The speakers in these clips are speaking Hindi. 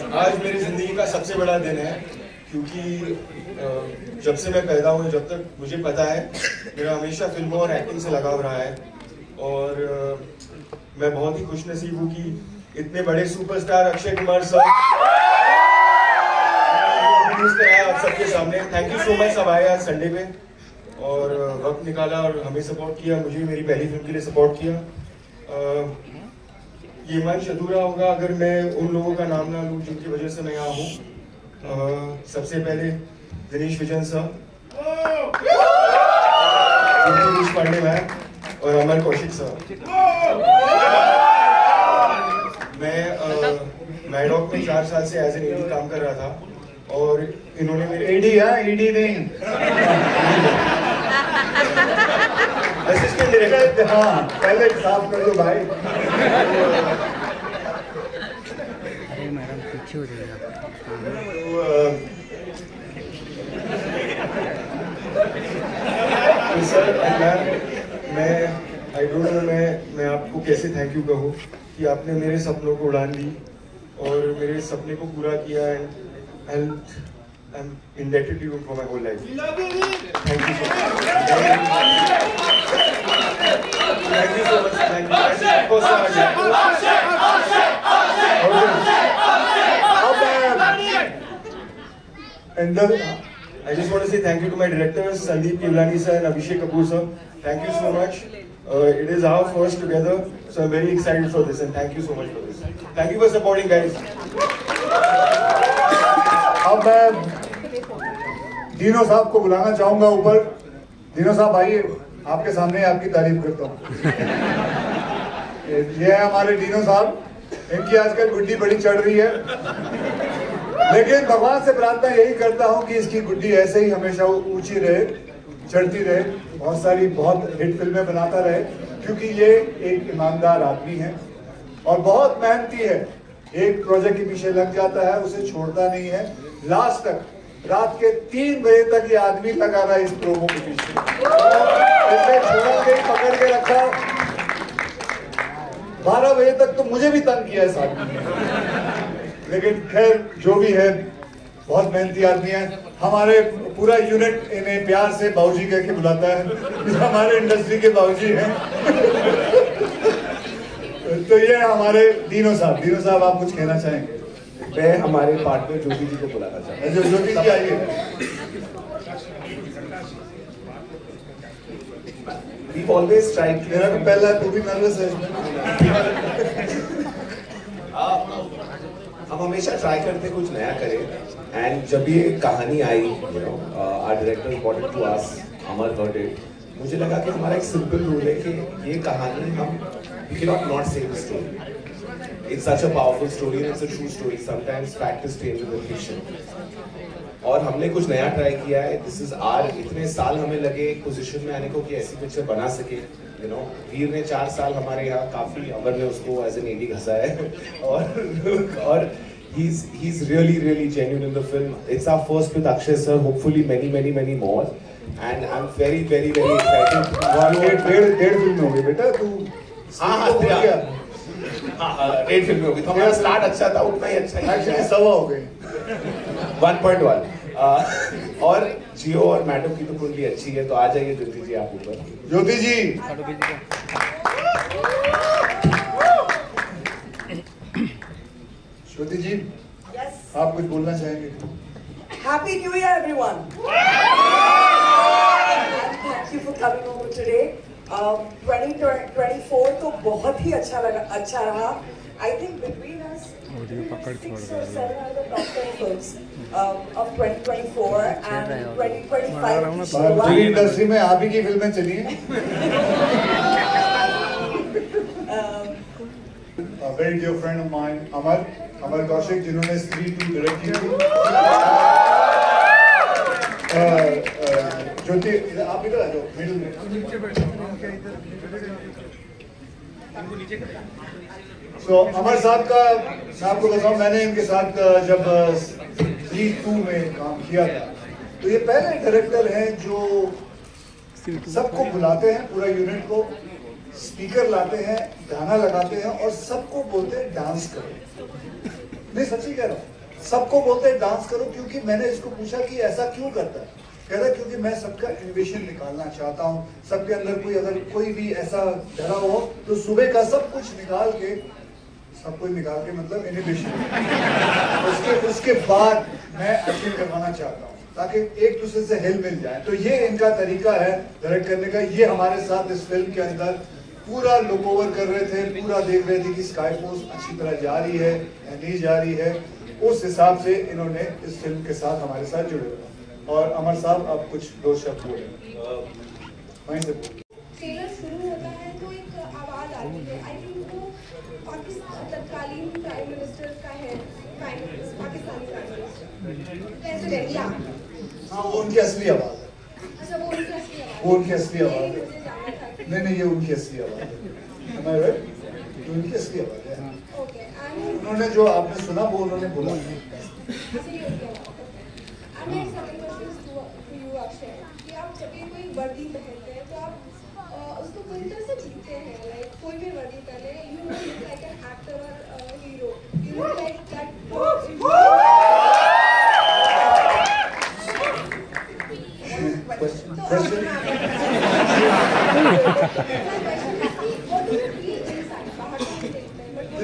आज मेरी ज़िंदगी का सबसे बड़ा दिन है क्योंकि जब से मैं पैदा हूँ जब तक मुझे पता है मेरा हमेशा फिल्मों और एक्टिंग से लगाव रहा है और मैं बहुत ही खुशनसीब हूँ कि इतने बड़े सुपरस्टार अक्षय कुमार सर आप सबके सामने। थैंक यू सो मच, सब आए आज संडे पे और वक्त निकाला और हमें सपोर्ट किया, मुझे मेरी पहली फिल्म के लिए सपोर्ट किया। ये मंच अधूरा होगा अगर मैं उन लोगों का नाम ना लूँ जिनकी वजह से मैं यहाँ हूँ। सबसे पहले दिनेश विजन सर, गिरीश पांडे मैम और अमर कौशिक सर। मैं मैडॉक में 4 साल से एज एन एडी काम कर रहा था और इन्होंने मेरे एडी ईडी नहीं असिस्टेंट डायरेक्टर, हाँ पहले साफ कर दो भाई। अरे मैडम पीछे हो जाएगा। तो सर मैं आई डोंट नो मैं आपको कैसे थैंक यू कहूँ कि आपने मेरे सपनों को उड़ान दी और मेरे सपने को पूरा किया and I am indebted to you for my whole life. Thank you so much. Thank you so much. I just want to say thank you to my directors Sandeep Kevlani sir and Abhishek Kapoor sir. Thank you so much. It is our first together, so I'm very excited for this and thank you so much for this. Thank you for supporting, guys. अब मैं दीनो साहब को बुलाना चाहूंगा ऊपर। दीनो साहब आइए, आपके सामने आपकी तारीफ करता हूँ। ये है हमारे दीनो साहब, इनकी आजकल गुड्डी बड़ी चढ़ रही है, लेकिन भगवान से प्रार्थना यही करता हूँ कि इसकी गुड्डी ऐसे ही हमेशा ऊंची रहे, चढ़ती रहे, बहुत सारी बहुत हिट फिल्में बनाता रहे, क्योंकि ये एक ईमानदार आदमी है और बहुत मेहनती है। एक प्रोजेक्ट के पीछे लग जाता है, उसे छोड़ता नहीं है, लास्ट तक रात के 3 बजे तक ये आदमी लगा रहा है इस प्रोमो के पीछे। इसे छोड़ा नहीं, पकड़ के रखा। 12 बजे तक तो मुझे भी तंग किया इस आदमी ने, लेकिन खैर जो भी है, बहुत मेहनती आदमी है। हमारे पूरा यूनिट इन्हें प्यार से बाबूजी कह के बुलाता है, हमारे इंडस्ट्री के बाबूजी हैं। तो ये हमारे दीनो साहब। दीनो साहब, आप कुछ कहना चाहेंगे? मैं हमारे पार्टनर ज्योति जी को बुलाना चाहता हूँ। ज्योति जी आइए। We've always tried to... मेरा तो पहला तू भी नर्वस है इसमें। हम हमेशा ट्राई करते कुछ नया करें एंड जब ये कहानी आई, you know, our director brought it to us, Amar heard it, मुझे लगा कि हमारा एक सिंपल रूल है कि ये कहानी हम we cannot not say the story. It's such a powerful story and it's a true story. Sometimes fact is stranger than fiction. और हमने कुछ नया ट्राई किया है। This is our, इतने साल हमें लगे एक पोजीशन में आने को कि ऐसी पिक्चर बना सके। You know, वीर ने 4 साल हमारे यहाँ काफी, अमर ने उसको एज एन एडी घसा है और he's really genuine in the film. It's our first with Akshay sir. Hopefully many more. And I'm very excited. डेढ़ फिल्म हो गई बेटा तू। हाँ 8 फिल्में हो गई। तो हमारा स्टार्ट अच्छा था, उतना ही अच्छा है। 1.25 हो गए। 1.1 और जियो और मैडो की तो कुंडली अच्छी है। तो आ जाइए ज्योति जी, आप ऊपर। ज्योति जी, ज्योति जी, आप कुछ बोलना चाहेंगे? Happy New Year, everyone! And thank you for coming over today. 2024 तो बहुत ही अच्छा रहा. I think between us, 6 or 7 are the top 10 films of 2024 and 2025. पूरी इंडस्ट्री में आप ही की फिल्में चली हैं। A very dear friend of mine, अमर कौशिक, जिन्होंने स्त्री 2 डायरेक्ट की थी। ज्योति, आप इधर आ जाओ, मिडिल में। तो अमर साहब का मैं आपको बताऊं, मैंने इनके साथ जब स्त्री 2 में काम किया था, तो ये पहले डायरेक्टर हैं जो सबको बुलाते हैं, पूरा यूनिट को, स्पीकर लाते हैं, गाना लगाते हैं और सबको बोलते हैं डांस करो। नहीं, सच्ची कह रहा हूँ। सबको बोलते हैं डांस करो, क्योंकि मैंने इसको पूछा कि ऐसा क्यों करता है, कहता है क्योंकि मैं सबका इनोवेशन निकालना चाहता हूँ, सबके अंदर कोई अगर कोई भी ऐसा डरा हो तो सुबह का सब कुछ निकाल के, सब कुछ निकाल के मतलब इनोवेशन, उसके बाद मैं एक्टिंग करवाना चाहता हूँ ताकि एक दूसरे से हेल्प मिल जाए। तो ये इनका तरीका है डायरेक्ट करने का। ये हमारे साथ इस फिल्म के अंदर पूरा लुक ओवर कर रहे थे, पूरा देख रहे थे कि स्काई फोर्स अच्छी तरह जा रही है या नहीं जा रही है, उस हिसाब से इन्होंने इस फिल्म के साथ हमारे साथ जुड़े हुए। और अमर साहब आप कुछ दो शब्द बोले वहीं से। ट्रेलर शुरू होता है तो एक आवाज आती है, आई थिंक वो पाकिस्तान तत्कालीन प्राइम मिनिस्टर का है, पाकिस्तानी प्राइम मिनिस्टर प्रेसिडेंट, या हाँ वो उनकी असली आवाज है। अच्छा वो उनकी असली आवाज, वो उनकी असली आवाज है। मुझे जानना था। नहीं ये उनकी असली आवाज है, हमारे ये उनकी असली आवाज है। ओके, एंड उन्होंने जो आपने सुना वो उन्होंने बोला। असली उनकी आवाज। And my second question is to you Akshay, कि आप जब भी कोई वर्दी पहनते हैं तो आप उसको पूरी तरह से जीतते हैं, लाइक कोई भी वर्दी पहने, you don't look like an actor और hero, you look like that.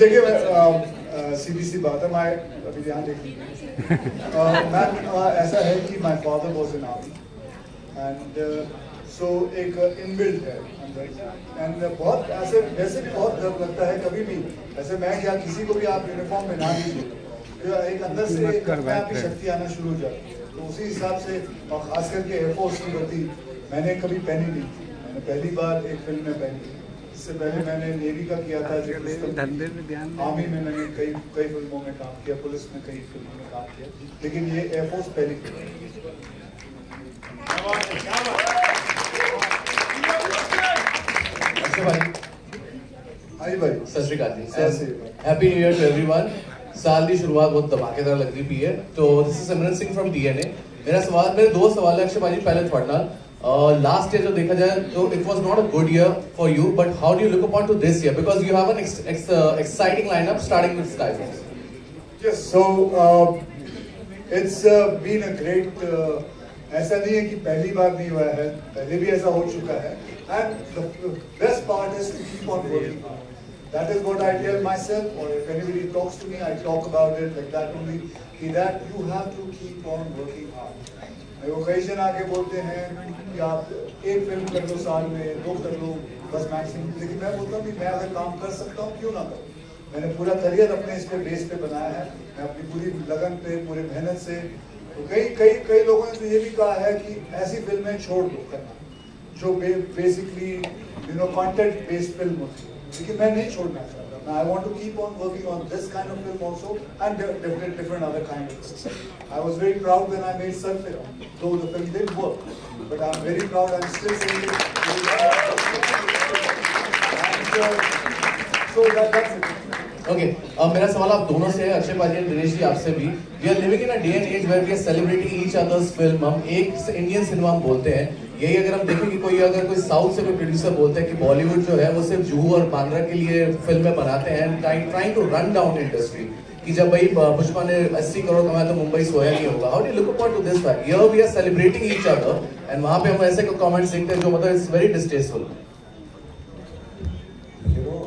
देखिए सीधी सी बात है, मैं अभी ध्यान देखिए ऐसा है कि my father was in army and so एक इनबिल्ट है अंदर, एंड बहुत ऐसे वैसे भी बहुत डर लगता है कभी भी, ऐसे मैं क्या किसी को भी आप यूनिफॉर्म में ना दीजिए, एक अंदर से आपकी शक्ति आना शुरू हो जाती है। तो उसी हिसाब से, और खास करके एयरफोर्स की वर्दी मैंने कभी पहनी नहीं थी, मैंने पहली बार एक फिल्म में पहनी। इससे पहले मैंने नेवी का किया था, धंधे में ध्यान, आर्मी में मैंने कई फिल्मों में काम किया, पुलिस में कई फिल्मों में काम किया, लेकिन ये एयरफोर्स पहली फिल्म है। भाई भाई Sat Shri Akal ji, happy new year to everyone. साल की शुरुआत बहुत धमाकेदार लग रही है। तो this is Simran Singh from DNA. मेरे दो सवाल है अक्षय भाजी। पहले थोड़ा लास्ट ईयर जो देखा जाए तो it was not a good year for you, but how do you look upon to this year, because you have an exciting lineup starting with sky force. Yes, so it's been a great, ऐसा नहीं है कि पहली बार नहीं हुआ है, पहले भी ऐसा हो चुका है, and the best part is to keep on working hard. That is what I tell myself, or if anybody talks to me, I talk about it like that only, that you have to keep on working hard. वो कई जन आके बोलते हैं कि आप एक फिल्म कर लो साल में, दो कर लो बस मैक्सिमम, लेकिन मैं बोलता हूँ कि मैं अगर काम कर सकता हूँ क्यों ना करूँ। मैंने पूरा करियर अपने इस पे बेस पे बनाया है, मैं अपनी पूरी लगन पे, पूरे मेहनत से। तो कई लोगों ने तो ये भी कहा है कि ऐसी फिल्में छोड़ दो करना जो बेसिकली कंटेंट बेस्ड फिल्म होती है, लेकिन मैं नहीं छोड़ना चाहता। I want to keep on working on this kind of film also, and different other kind of films. I was very proud when I made Surfer, though the film didn't work, but I'm very proud. I'm still saying it. And so that's it. Okay, मेरा सवाल आप दोनों से, अक्षय भाजी और दिनेश जी आपसे भी। We are living in a day and age where we are celebrating each other's film. हम एक इंडियन सिनेमा बोलते हैं, यही अगर हम देखें कि अगर कोई साउथ से कोई प्रोड्यूसर बोलते हैं कि बॉलीवुड जो है वो सिर्फ जुहू और बांद्रा के लिए फिल्में बनाते हैं, trying to run down industry, कि जब भाई पुष्पा ने 80 करोड़ कमाया तो मुंबई सोया नहीं होगा। How do you look upon to this fact? Here we are celebrating each other, and वहां पे हम ऐसे कमेंट्स देखते हैं जो मतलब it's very distasteful. You know,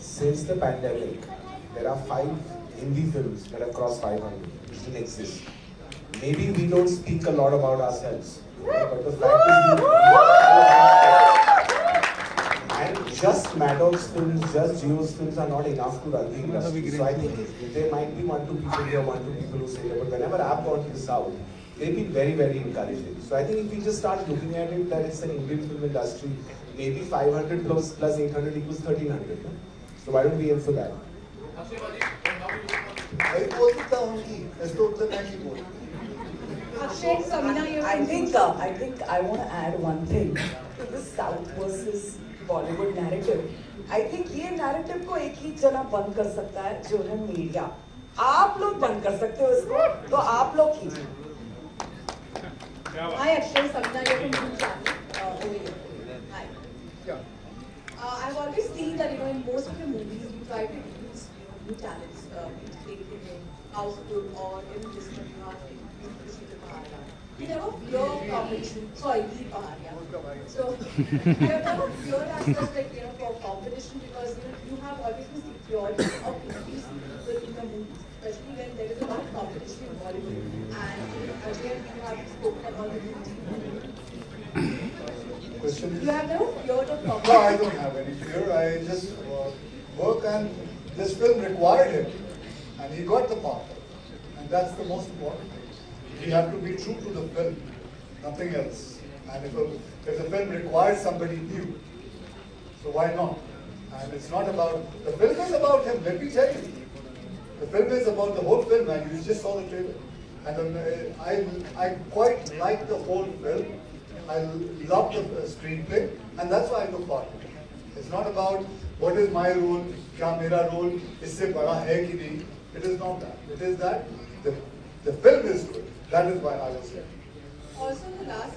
since the pandemic, there are 5 Hindi films that have crossed 500, which didn't exist. Maybe we don't speak a lot about ourselves, but the fact is, and just Maddox films, just Geo's films are not enough to run the industry. So I think there might be 1-2 people here, 1-2 people who say that, but whenever I've gone to the South, they've been very, very encouraging. So I think if we just start looking at it, that it's an Indian film industry, maybe 500 plus 800 equals 1300. So why don't we aim for that? I think I want to add one thing to the South versus Bollywood narrative. I think ये narrative को एक ही जना बंद कर सकता है, जो है मीडिया। आप लोग बंद कर सकते हो इसको, तो आप लोग कीजिए। Hi Akshay, Samina here from Blue Channel over here. Hi. I've always seen that in most of your movies you try to use new talents, integrate them in, houseful or in this you have you never fear competition. Sorry, the Paharia. So you have never feared as such like for competition because you have always been secured of increase in the movies, especially when there is a lot of competition in Bollywood. And again, you have spoken about the movie. Question? You have never feared of competition. No, I don't have any fear. I just work, and this film required him, and he got the part, and that's the most important thing. You have to be true to the film, nothing else. And if the film requires somebody new, so why not? And it's not about, the film is about him, let me tell you. The film is about the whole film, and you just saw the trailer. And I quite like the whole film. I love the screenplay, and that's why I took part in it. It's not about what is my role, kya mera role, isse bada hai ki nahi. It is not that. It is that the film is good. That is why I was here. Also, the last